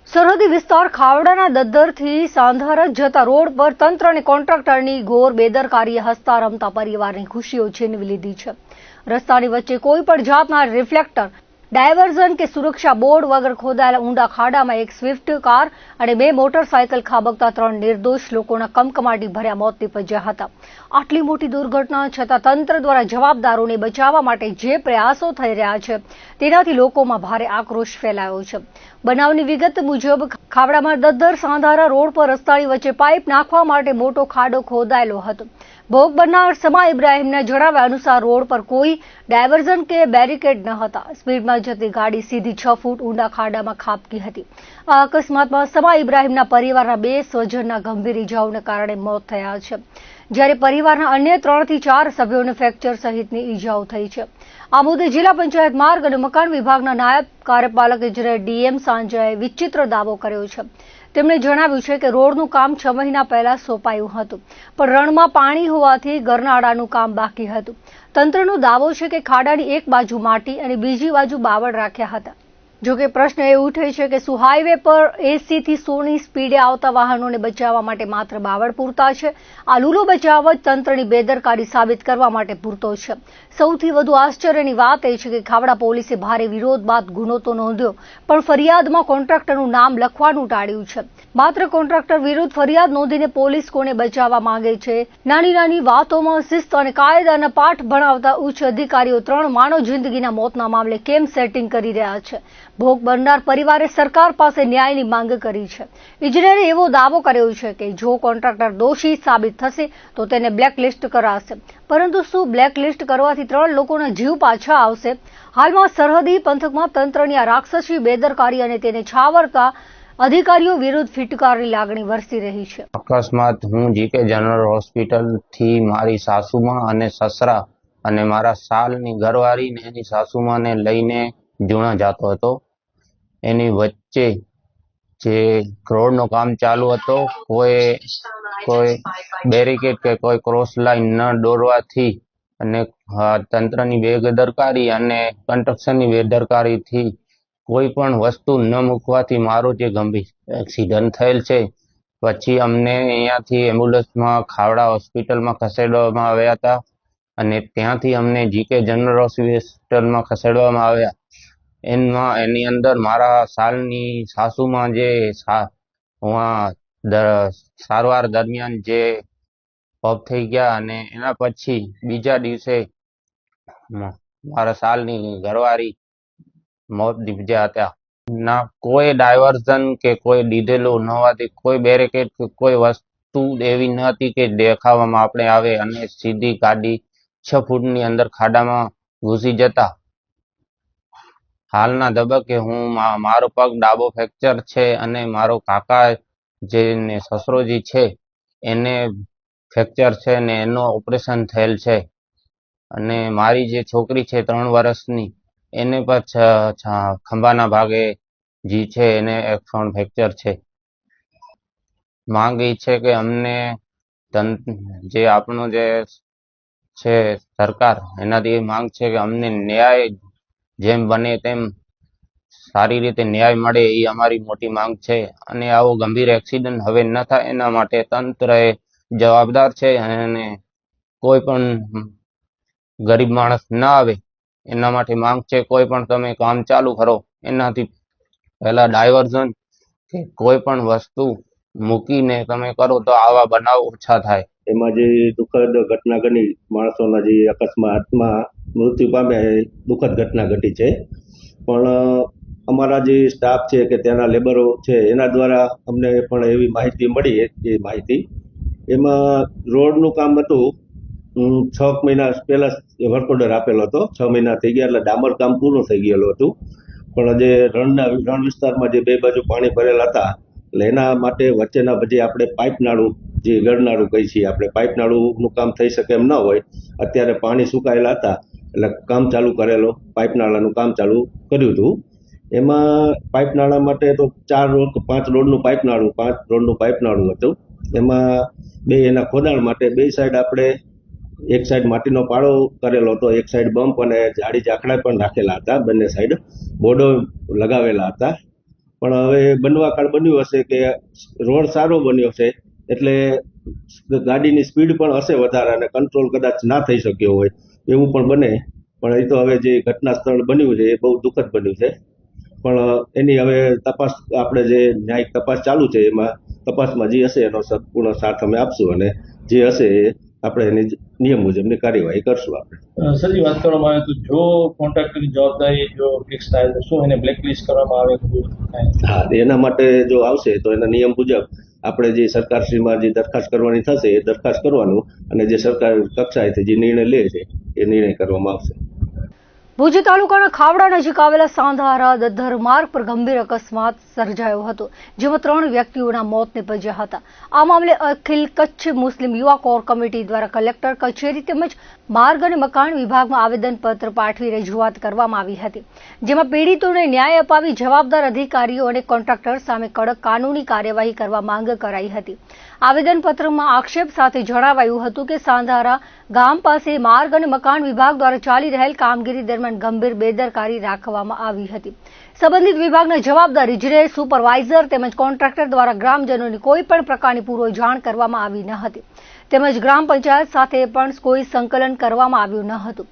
સરહદી વિસ્તાર ખાવડાના દદ્દરથી સાંધારા જતા રોડ પર તંત્ર અને કોન્ટ્રાક્ટરની ઘોર બેદરકારીએ હસતા રમતા પરિવારની ખુશીઓ છીનવી લીધી છે। રસ્તાની વચ્ચે કોઈ પણ જાતના રિફ્લેક્ટર, ડાયવર્ઝન કે સુરક્ષા બોર્ડ વગર ખોદાયેલા ઊંડા ખાડામાં એક સ્વિફ્ટ કાર અને 2 મોટરસાયકલ ખાબકતા 3 નિર્દોષ લોકોના કમકમાટી ભર્યા મોત નીપજ્યા હતા। આટલી મોટી દુર્ઘટના છતાં તંત્ર દ્વારા જવાબદારોને બચાવવા માટે જે પ્રયાસો થઈ રહ્યા છે તેનાથી લોકોમાં ભારે આક્રોશ ફેલાયો છે। બનાવની વિગત મુજબ ખાવડામાં દદ્દર સાંધારા રોડ પર રસ્તાની વચ્ચે પાઇપ નાખવા માટે મોટો ખાડો ખોદાયેલો હતો। ભોગ બનનાર સમા ઇબ્રાહીમના જણાવ્યા અનુસાર રોડ પર કોઈ ડાયવર્ઝન કે બેરિકેડ ન હતા। સ્પીડમાં જતી ગાડી સીધી 6 ફૂટ ઊંડા ખાડામાં ખાબકી હતી। આ અકસ્માતમાં સમા ઇબ્રાહીમના પરિવારના 2 સ્વજનના ગંભીર ઇજાઓને કારણે મોત થયા છે, જ્યારે પરિવારના અન્ય 3 થી 4 સભ્યોને ફ્રેક્ચર સહિતની ઇજાઓ થઈ છે। આ મુદ્દે જિલ્લા પંચાયત માર્ગ અને મકાન વિભાગના નાયબ કાર્યપાલક ઇજનેર ડીએમ સાંજાએ વિચિત્ર દાવો કર્યો છે। તેમણે જણાવ્યું છે કે રોડનું કામ 6 મહિના પહેલા સોંપાયું હતું, પણ રણમાં પાણી હોવાથી ગરનાળાનું કામ બાકી હતું। તંત્રનો દાવો છે કે ખાડાની એક બાજુ માટી અને બીજી બાજુ બાવળ રાખ્યા હતા। જોકે પ્રશ્ન એ ઉઠે છે કે શું હાઈવે પર 80 થી 100ની સ્પીડે આવતા વાહનોને બચાવવા માટે માત્ર બાવળ પૂરતા છે? આ લૂલો બચાવ જ તંત્રની બેદરકારી સાબિત કરવા માટે પૂરતો છે। સૌથી વધુ આશ્ચર્યની વાત એ છે કે ખાવડા પોલીસે ભારે વિરોધ બાદ ગુનો તો નોંધ્યો, પણ ફરિયાદમાં કોન્ટ્રાક્ટરનું નામ લખવાનું ટાળ્યું છે। માત્ર કોન્ટ્રાક્ટર વિરુદ્ધ ફરિયાદ નોંધીને પોલીસ કોને બચાવવા માંગે છે? નાની નાની વાતોમાં શિસ્ત અને કાયદાના પાઠ ભણાવતા ઉચ્ચ અધિકારીઓ 3 માનવ જિંદગીના મોતના મામલે કેમ સેટિંગ કરી રહ્યા છે? ભોગ બનનાર પરિવારે સરકાર પાસે ન્યાયની માંગ કરી છે। ઇજનેરે એવો દાવો કર્યો છે કે જો કોન્ટ્રાક્ટર દોષી સાબિત થશે તો તેને બ્લેકલિસ્ટ કરાશે, પરંતુ શું બ્લેકલિસ્ટ કરવાથી 3 લોકોના જીવ પાછા આવશે? હાલમાં સરહદી પંથકમાં તંત્રની આ રાક્ષસી બેદરકારી અને તેને છાવરતા અધિકારીઓ વિરુદ્ધ ફિટકારની લાગણી વરસી રહી છે। અકસ્માત હું જીકે જનરલ હોસ્પિટલ થી મારી સાસુમાં અને સસરા અને મારા સાલની ઘરવાળી ને એની સાસુમાને લઈને જૂણા જતો હતો। એની વચ્ચે જે રોડનું કામ ચાલુ હતો, કોઈ બેરિકેડ કે કોઈ ક્રોસ લાઈન ન દોરવાથી અને તંત્રની બેદરકારી અને કન્સ્ટ્રક્શનની બેદરકારીથી કોઈ પણ વસ્તુ ન મૂકવાથી મારો જે ગંભીર એક્સિડન્ટ થયેલ છે। પછી અમને અહીંયાથી એમ્બ્યુલન્સમાં ખાવડા હોસ્પિટલમાં ખસેડવામાં આવ્યા હતા અને ત્યાંથી અમને જીકે જનરલ હોસ્પિટલમાં ખસેડવામાં આવ્યા। એની અંદર મારા સાલની સાસુમાં જે સારવાર દરમિયાન જે ઓફ થઈ ગયા અને એના પછી બીજા દિવસે મારા સાલની ઘરવાળી મોત નીપજ્યા હતા। ના કોઈ ડાયવર્ઝન કે કોઈ દીધેલું ન હોવાથી કોઈ બેરિકેડ કે કોઈ વસ્તુ એવી ન હતી કે દેખાવામાં આપણે આવે અને સીધી ગાડી 6 ફૂટની અંદર ખાડામાં ઘૂસી જતા। હાલના તબક્કે હું મારો પગ ડાબો ફ્રેક્ચર છે અને મારો કાકા જેને સસરોજી છે એને ફ્રેક્ચર છે અને એનો ઓપરેશન થયેલ છે અને મારી જે છોકરી છે 3 વર્ષની એને પણ ખંભાના ભાગે જી છે એને ફ્રેક્ચર છે। માંગ એ છે કે અમને જે આપણો જે છે સરકાર, એનાથી માંગ છે કે અમને ન્યાય જેમ બને તેમ સારી રીતે ન્યાય મળે એ અમારી મોટી માંગ છે અને આવો ગંભીર એક્સિડન્ટ હવે ન થાય એના માટે તંત્ર એ જવાબદાર છે અને કોઈ પણ ગરીબ માણસ ના આવે એના માટે માંગ છે। કોઈ પણ તમે કામ ચાલુ કરો એનાથી પહેલા ડાયવર્ઝન કે કોઈ પણ વસ્તુ મૂકીને તમે કરો તો આવા બનાવ ઓછા થાય। એમાં જે દુઃખદ ઘટના બની, માણસોના જે અકસ્માતમાં મૃત્યુ પામ્યા, એ દુઃખદ ઘટના ઘટી છે। પણ અમારા જે સ્ટાફ છે કે ત્યાંના લેબરો છે એના દ્વારા અમને પણ એવી માહિતી મળી, એ માહિતી એમાં રોડનું કામ હતું 6 મહિના પહેલા વર્ક ઓર્ડર આપેલો હતો। 6 મહિના થઈ ગયા એટલે ડામર કામ પૂરું થઈ ગયેલું હતું, પણ જે રણ વિસ્તારમાં જે 2 બાજુ પાણી ભરેલા હતા એટલે એના માટે વચ્ચેના જે આપણે પાઇપ નાળું, જે ગરનાળું કહી છીએ આપણે, પાઇપ નાળુંનું કામ થઈ શકે એમ ન હોય, અત્યારે પાણી સુકાયેલા હતા એટલે કામ ચાલુ કરેલો, પાઇપ નાળાનું કામ ચાલુ કર્યું હતું। એમાં પાઇપ નાળા માટે તો 5 રોડનું પાઇપ નાળું હતું। એમાં 2 એના ખોદાણ માટે 2 સાઈડ આપણે, એક સાઈડ માટીનો પાળો કરેલો હતો, એક સાઈડ બમ્પ અને જાડી ઝાકડા પણ રાખેલા હતા, બંને સાઈડ બોર્ડો લગાવેલા હતા। પણ હવે બનવા કાળ બન્યું હશે કે રોડ સારો બન્યો છે એટલે ગાડીની સ્પીડ પણ હશે વધારે અને કંટ્રોલ કદાચ ના થઈ શક્યો હોય એવું પણ બને. પણ એ તો હવે જે ઘટના સ્થળ બન્યું છે એ બહુ દુઃખદ બન્યું છે. પણ એની હવે તપાસ, આપણે જે ન્યાયિક તપાસ ચાલુ છે એમાં તપાસમાં જે હશે એનો સંપૂર્ણ સાથ અમે આપશું અને જે હશે એ આપણે એની નિયમ મુજબની કાર્યવાહી કરશું. આપણે સર, વાત કરવામાં આવે તો જો કોન્ટ્રાક્ટરની જવાબદારી જો ફિક્સ થાય તો શું એને બ્લેકલિસ્ટ કરવામાં આવે? હા, એના માટે જો આવશે તો એના નિયમ મુજબ આપણે જે સરકારશ્રીમાં જે દરખાસ્ત કરવાની થશે એ દરખાસ્ત કરવાનું અને જે સરકાર કક્ષાએથી જે નિર્ણય લે છે એ નિર્ણય કરવામાં આવશે. ભુજ તાલુકાના ખાવડા નજીક આવેલા સાંધારા દદ્ધર માર્ગ પર ગંભીર અકસ્માત સર્જાયો હતો, જેમાં 3 વ્યક્તિઓના મોત નીપજ્યા હતા. આ મામલે અખિલ કચ્છ મુસ્લિમ યુવા કોર કમિટી દ્વારા કલેક્ટર કચેરી તેમજ માર્ગ અને મકાન વિભાગમાં આવેદનપત્ર પાઠવી રજૂઆત કરવામાં આવી હતી, જેમાં પીડિતોને ન્યાય અપાવી જવાબદાર અધિકારીઓ અને કોન્ટ્રાક્ટર સામે કડક કાનૂની કાર્યવાહી કરવા માંગ કરાઈ હતી. આવેદનપત્રમાં આક્ષેપ સાથે જણાવાયું હતું કે સાંધારા ગામ પાસે માર્ગ અને મકાન વિભાગ દ્વારા ચાલી રહેલ કામગીરી દરમિયાન ગંભીર બેદરકારી રાખવામાં આવી હતી. સંબંધિત વિભાગના જવાબદાર ઇજનેર, સુપરવાઇઝર તેમજ કોન્ટ્રાક્ટર દ્વારા ગ્રામજનોની કોઈ પણ પ્રકારની પૂર્વ જાણ કરવામાં આવી ન હતી, તેમજ ગ્રામ પંચાયત સાથે પણ કોઈ સંકલન કરવામાં આવ્યું ન હતું.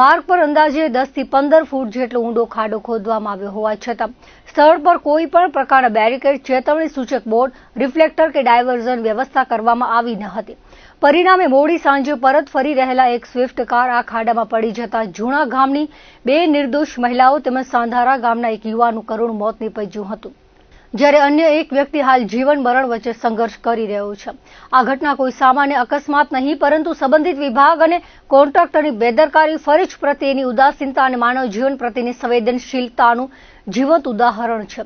માર્ગ પર અંદાજે 10 થી 15 ફૂટ જેટલો ઊંડો ખાડો ખોદવામાં આવ્યો હોવા છતાં સ્થળ પર કોઈ પણ પ્રકારના બેરિકેડ, ચેતવણી સૂચક બોર્ડ, રિફ્લેક્ટર કે ડાયવર્ઝન વ્યવસ્થા કરવામાં આવી ન હતી. પરિણામે મોડી સાંજે પરત ફરી રહેલા એક સ્વિફ્ટ કાર આ ખાડામાં પડી જતા જૂણા ગામની 2 નિર્દોષ મહિલાઓ તેમજ સાંધારા ગામના એક યુવાનનું કરુણ મોત નીપજ્યું હતું, જ્યારે અન્ય એક વ્યક્તિ હાલ જીવન મરણ વચ્ચે સંઘર્ષ કરી રહ્યો છે. આ ઘટના કોઈ સામાન્ય અકસ્માત નહીં, પરંતુ સંબંધિત વિભાગ અને કોન્ટ્રાક્ટરની બેદરકારી, ફરજ પ્રત્યેની ઉદાસીનતા અને માનવ જીવન પ્રત્યેની સંવેદનશીલતાનું જીવંત ઉદાહરણ છે.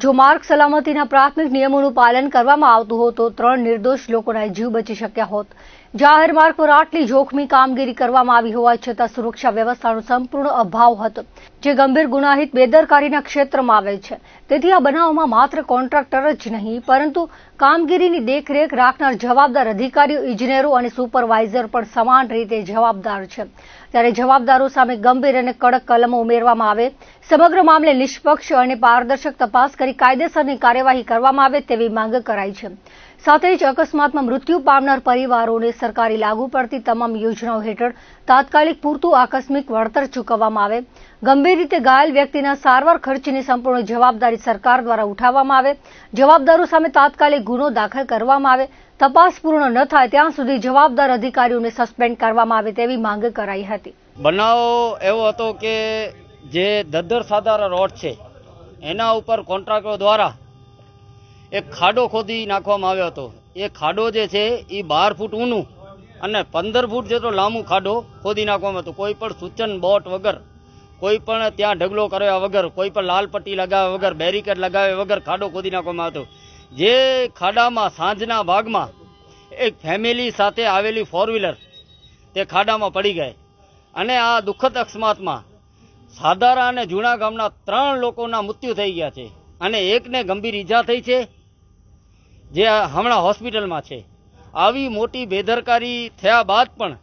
જો માર્ગ સલામતીના પ્રાથમિક નિયમોનું પાલન કરવામાં આવતું હોત તો 3 નિર્દોષ લોકોના જીવ બચી શક્યા હોત. જાહેર માર્ગ પર આટલી જોખમી કામગીરી કરવામાં આવી હોવા છતાં સુરક્ષા વ્યવસ્થાનો સંપૂર્ણ અભાવ હતો, જે ગંભીર ગુનાહિત બેદરકારીના ક્ષેત્રમાં આવે છે. તેથી આ બનાવમાં માત્ર કોન્ટ્રાક્ટર જ નહીં, પરંતુ કામગીરીની દેખરેખ રાખનાર જવાબદાર અધિકારીઓ, ઇજનેરો અને સુપરવાઇઝર પણ સમાન રીતે જવાબદાર છે. ત્યારે જવાબદારો સામે ગંભીર અને કડક કલમો ઉમેરવામાં આવે, સમગ્ર મામલે નિષ્પક્ષ અને પારદર્શક તપાસ કરી કાયદેસરની કાર્યવાહી કરવામાં આવે તેવી માંગ કરાઈ છે. સાથે જ અકસ્માતમાં મૃત્યુ પામનાર પરિવારોને સરકારી લાગુ પડતી તમામ યોજનાઓ હેઠળ તાત્કાલિક પૂરતું આકસ્મિક વળતર ચૂકવવામાં આવે. ગંભીર રીતે ઘાયલ વ્યક્તિના સારવાર ખર્ચની સંપૂર્ણ જવાબદારી સરકાર દ્વારા ઉઠાવવામાં આવે. જવાબદારો સામે તાત્કાલિક ગુનો દાખલ કરવામાં આવે. તપાસ પૂર્ણ ન થાય ત્યાં સુધી જવાબદાર અધિકારીઓને સસ્પેન્ડ કરવામાં આવે તેવી માંગ કરાઈ હતી. બનાવ એવો હતો કે જે દદ્ધર સાંધારા રોડ છે એના ઉપર કોન્ટ્રાક્ટરો દ્વારા એક ખાડો ખોદી નાખવામાં આવ્યો હતો. એ ખાડો જે છે એ 12 ફૂટ ઊંડું અને 15 ફૂટ જેટલો લાંબો ખાડો ખોદી નાખવામાં હતો. કોઈ પણ સૂચન બોટ વગર, કોઈ પણ ત્યાં ઢગલો કર્યા વગર, કોઈ પણ લાલ પટ્ટી લગાવ્યા વગર, બેરિકેડ લગાવ્યા વગર ખાડો ખોદી નાખવામાં આવ્યો. જે ખાડામાં સાંજના ભાગમાં એક ફેમિલી સાથે આવેલી 4 વ્હીલર તે ખાડામાં પડી ગઈ અને આ દુઃખદ અકસ્માતમાં સાધારા અને જૂના ગામના 3 લોકોના મૃત્યુ થઈ ગયા છે અને એકને ગંભીર ઈજા થઈ છે, જે હમણાં હોસ્પિટલમાં છે. આવી મોટી બેદરકારી થયા બાદ પણ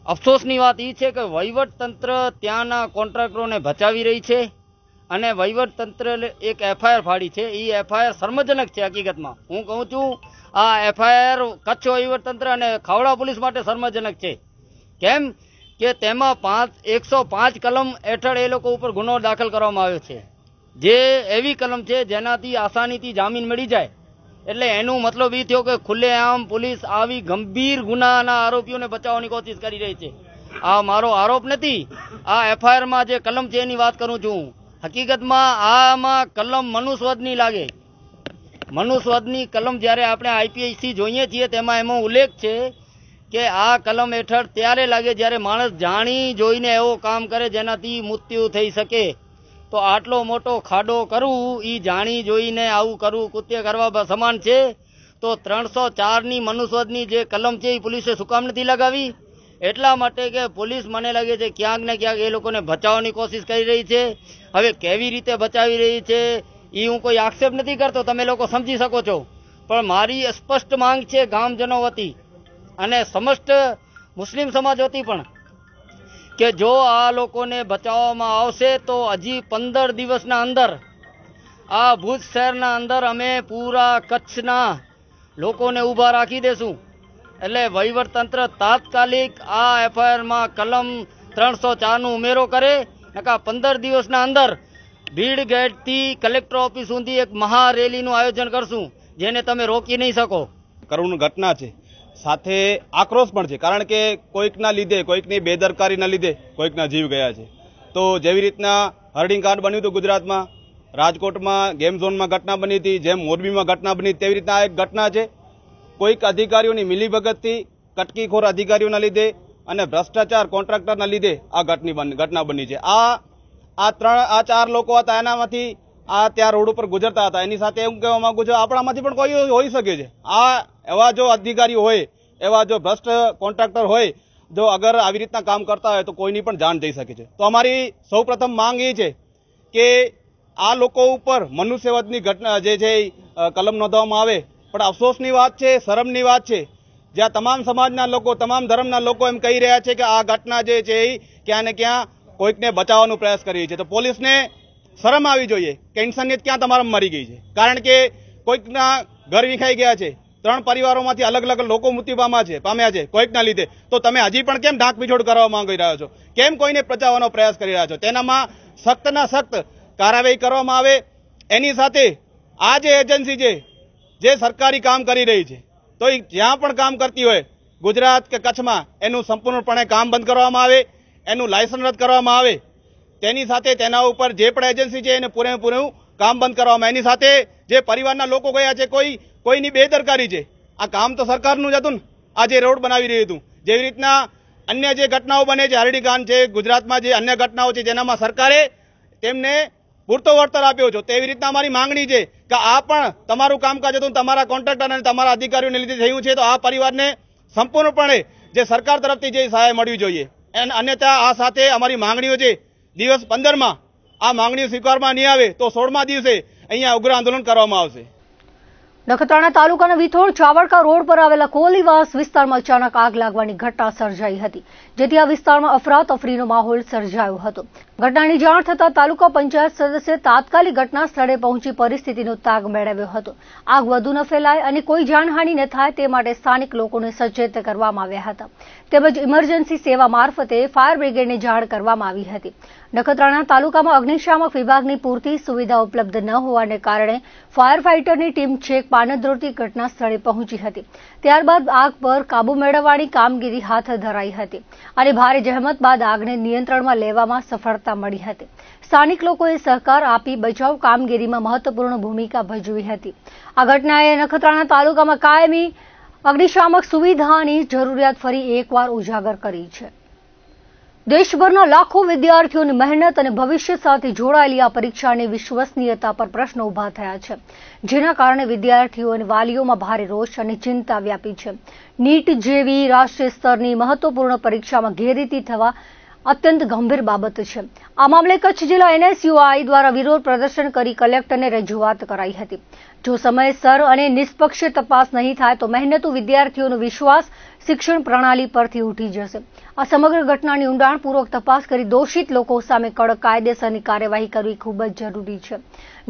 અફસોસની વાત એ છે કે વહીવટતંત્ર ત્યાંના કોન્ટ્રાક્ટરોને બચાવી રહી છે અને વહીવટતંત્ર એક એફઆઈઆર ફાડી છે. એ એફઆઈઆર શર્મજનક છે. હકીકતમાં હું કહું છું, આ એફઆઈઆર કચ્છ વહીવટતંત્ર અને ખાવડા પોલીસ માટે શર્મજનક છે. કેમ કે તેમાં 105 કલમ હેઠળ એ લોકો ઉપર ગુનો દાખલ કરવામાં આવ્યો છે, જે એવી કલમ છે જેનાથી આસાનીથી જામીન મળી જાય. એટલે એનું મતલબ એ થયો કે ખુલ્લેઆમ પોલીસ આવી ગંભીર ગુનાના આરોપીઓને બચાવવાની કોશિશ કરી રહી છે. આ મારો આરોપ નથી, આ એફઆઈઆરમાં જે કલમ છે એની વાત કરું છું. હકીકતમાં આમાં કલમ મનુસ્વદની લાગે. મનુસ્વદની કલમ જ્યારે આપણે આઈપીસી જોઈએ છીએ તેમાં એમાં ઉલ્લેખ છે કે આ કલમ હેઠળ ત્યારે લાગે જ્યારે માણસ જાણી જોઈને એવો કામ કરે જેનાથી મૃત્યુ થઈ શકે. તો આટલો મોટો ખાડો કરવું એ જાણી જોઈને આવું કરવું કૃત્ય કરવા સમાન છે. તો 304ની મનુસ્વદની જે કલમ છે એ પોલીસે શું કામ નથી લગાવી? એટલા માટે કે પોલીસ મને લાગે છે ક્યાંક ને ક્યાંક એ લોકોને બચાવવાની કોશિશ કરી રહી છે. હવે કેવી રીતે બચાવી રહી છે એ હું કોઈ આક્ષેપ નથી કરતો, તમે લોકો સમજી શકો છો. પણ મારી સ્પષ્ટ માંગ છે ગામજનો વતી અને સમસ્ત મુસ્લિમ સમાજ વતી પણ કે જો આ લોકોને બચાવવામાં આવશે તો હજી 15 દિવસના અંદર આ ભુજ શહેરના અંદર અમે પૂરા કચ્છના લોકોને ઊભા રાખી દેશું. એટલે વહીવટતંત્ર તાત્કાલિક આ એફઆઈઆરમાં કલમ 304 નો ઉમેરો કરે. નકા 15 દિવસના અંદર ભીડ ગેટથી કલેક્ટર ઓફિસ સુધી એક મહારેલીનું આયોજન કરશું, જેને તમે રોકી નહીં શકો. કરુણ ઘટના છે, સાથે આક્રોશ પણ છે, કારણ કે કોઈકના લીધે, કોઈકની બેદરકારીના લીધે કોઈકના જીવ ગયા છે. તો જેવી રીતના હર્ડિંગ કાર્ડ બન્યું હતું ગુજરાતમાં, રાજકોટમાં ગેમ ઝોનમાં ઘટના બની હતી, જેમ મોરબીમાં ઘટના બની, તેવી રીતના આ એક ઘટના છે. કોઈક અધિકારીઓની મિલીભગતથી, કટકીખોર અધિકારીઓના લીધે અને ભ્રષ્ટાચાર કોન્ટ્રાક્ટરના લીધે આ ઘટના બની છે. આ 4 લોકો હતા, એનામાંથી આ ત્યાં રોડ ઉપર ગુજરતા હતા. એની સાથે એવું કહેવા માંગુ છું, આપણામાંથી પણ કોઈ હોઈ શકે છે. આ એવા જો અધિકારીઓ હોય, એવા જો ભ્રષ્ટ કોન્ટ્રાક્ટર હોય, જો અગર આવી રીતના કામ કરતા હોય તો કોઈની પણ જાન જઈ શકે છે. તો અમારી સૌ પ્રથમ માંગ એ છે કે આ લોકો ઉપર મનુષ્યવધની ઘટના જે છે કલમ નોંધવામાં આવે. પણ અફસોસની વાત છે, શરમની વાત છે, જ્યાં તમામ સમાજના લોકો, તમામ ધર્મના લોકો એમ કહી રહ્યા છે કે આ ઘટના જે છે એ ક્યાં ને ક્યાં કોઈકને બચાવવાનો પ્રયાસ કરી છે. તો પોલીસને શરમ આવી જોઈએ કે ઇન્સાનિયત ક્યાં તમારામાં મરી ગઈ છે. કારણ કે કોઈકના ઘર વિખાઈ ગયા છે, 3 પરિવારોમાંથી અલગ અલગ લોકો મૃત્યુ પામ્યા છે કોઈકના લીધે. તો તમે હજી પણ કેમ ઢાંક પીછોડ કરવા માંગી રહ્યા છો? કેમ કોઈને બચાવવાનો પ્રયાસ કરી રહ્યા છો? તેનામાં સખ્તના સખ્ત કાર્યવાહી કરવામાં આવે. એની સાથે આ જે એજન્સી છે જે સરકારી કામ કરી રહી છે, તો એ જ્યાં પણ કામ કરતી હોય ગુજરાત કે કચ્છમાં, એનું સંપૂર્ણપણે કામ બંધ કરવામાં આવે, એનું લાયસન્સ રદ કરવામાં આવે. તેની સાથે તેના ઉપર જે પણ એજન્સી છે એને પૂરેપૂરું કામ બંધ કરવામાં. એની સાથે જે પરિવારના લોકો ગયા છે, કોઈની બેદરકારી છે. આ કામ તો સરકારનું જ હતું ને, આ જે રોડ બનાવી રહ્યું હતું. જેવી રીતના અન્ય જે ઘટનાઓ બને છે, હરડીકાંડ છે, ગુજરાતમાં જે અન્ય ઘટનાઓ છે જેનામાં સરકારે તેમને પૂરતો વળતર આપ્યો છે, તેવી રીતના અમારી માંગણી છે કે આ પણ તમારું કામકાજ હતું, તમારા કોન્ટ્રાક્ટર અને તમારા અધિકારીઓને લીધે થયું છે. તો આ પરિવારને સંપૂર્ણપણે જે સરકાર તરફથી જે સહાય મળવી જોઈએ. અન્યથા આ સાથે અમારી માંગણીઓ છે, દિવસ 15માં આ માંગણીઓ સ્વીકારવામાં નહીં આવે તો 16મા દિવસે અહીંયા ઉગ્ર આંદોલન કરવામાં આવશે. નખત્રાણા તાલુકાના વિથોડ ચાવડકા રોડ પર આવેલા કોલીવાસ વિસ્તારમાં અચાનક આગ લાગવાની ઘટના સર્જાઈ હતી, જેથી આ વિસ્તારમાં અફરાતફરીનો માહોલ સર્જાયો હતો. ઘટનાની જાણ થતાં તાલુકા પંચાયત સદસ્ય તાત્કાલિક ઘટના સ્થળે પહોંચી પરિસ્થિતિનો તાગ મેળવ્યો હતો. આગ વધુ ન ફેલાય અને કોઈ જાનહાનિ ન થાય તે માટે સ્થાનિક લોકોને સચેત કરવામાં આવ્યા હતા, તેમજ ઇમરજન્સી સેવા મારફતે ફાયર બ્રિગેડને જાણ કરવામાં આવી હતી. નખત્રાણા તાલુકામાં અગ્નિશામક વિભાગની પૂરતી સુવિધા ઉપલબ્ધ ન હોવાને કારણે ફાયર ફાઇટરની ટીમ છેક પાનદ્રોથી ઘટના સ્થળે પહોંચી હતી. ત્યારબાદ આગ પર કાબુ મેળવવાની કામગીરી હાથ ધરાઈ હતી અને ભારે જહેમત બાદ આગને નિયંત્રણમાં લેવામાં સફળતા મળી હતી. સ્થાનિક લોકોએ સહકાર આપી બચાવ કામગીરીમાં મહત્વપૂર્ણ ભૂમિકા ભજવી હતી. આ ઘટનાએ નખત્રાણા તાલુકામાં કાયમી અગ્નિશામક સુવિધાની જરૂરિયાત ફરી એકવાર ઉજાગર કરી છે. દેશભરના લાખો વિદ્યાર્થીઓની મહેનત અને ભવિષ્ય સાથે જોડાયેલી આ પરીક્ષાની વિશ્વસનીયતા પર પ્રશ્નો ઉભા થયા છે, જેના કારણે વિદ્યાર્થીઓ અને વાલીઓમાં ભારે રોષ અને ચિંતા વ્યાપી છે. નીટ જેવી રાષ્ટ્રીય સ્તરની મહત્વપૂર્ણ પરીક્ષામાં ગેરરીતિ થવા અત્યંત ગંભીર બાબત છે. આ મામલે કચ્છ જિલ્લા NSUI દ્વારા વિરોધ પ્રદર્શન કરી કલેક્ટરને રજૂઆત કરાઈ હતી. જો સમયસર અને નિષ્પક્ષ તપાસ નહીં થાય તો મહેનતુ વિદ્યાર્થીઓનો વિશ્વાસ શિક્ષણ પ્રણાલી પરથી ઉઠી જશે. આ સમગ્ર ઘટનાની ઊંડાણપૂર્વક તપાસ કરી દોષિત લોકો સામે કડક કાયદેસરની કાર્યવાહી કરવી ખૂબ જ જરૂરી છે.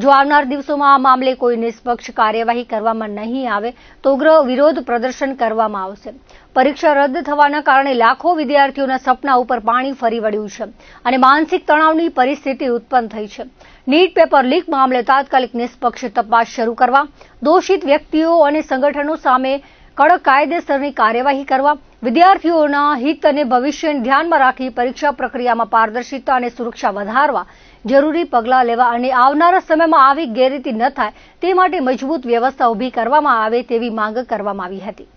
જો આવનાર દિવસોમાં આ મામલે કોઈ નિષ્પક્ષ કાર્યવાહી કરવામાં નહીં આવે તો ઉગ્ર વિરોધ પ્રદર્શન કરવામાં આવશે. પરીક્ષા રદ થવાના કારણે લાખો વિદ્યાર્થીઓના સપના ઉપર પાણી ફરી વળ્યું છે અને માનસિક તણાવની પરિસ્થિતિ ઉત્પન્ન થઈ છે. નીટ પેપર લીક મામલે તાત્કાલિક નિષ્પક્ષ તપાસ શરૂ કરવા, દોષિત વ્યક્તિઓ અને સંગઠનો સામે કડક કાયદેસરની કાર્યવાહી કરવા, વિદ્યાર્થીઓના હિત અને ભવિષ્યને ધ્યાનમાં રાખી પરીક્ષા પ્રક્રિયામાં પારદર્શિતા અને સુરક્ષા વધારવા જરૂરી પગલાં લેવા અને આવનારા સમયમાં આવી ગેરરીતિ ન થાય તે માટે મજબૂત વ્યવસ્થા ઊભી કરવામાં આવે તેવી માંગ કરવામાં આવી હતી.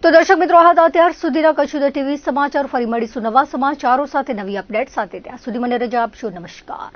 તો દર્શક મિત્રો, આ હતા અત્યાર સુધીના કચ્છ ઉદય ટીવી સમાચાર. ફરી મળીશું નવા સમાચારો સાથે, નવી અપડેટ સાથે. ત્યાં સુધી મને રજા આપશો. નમસ્કાર.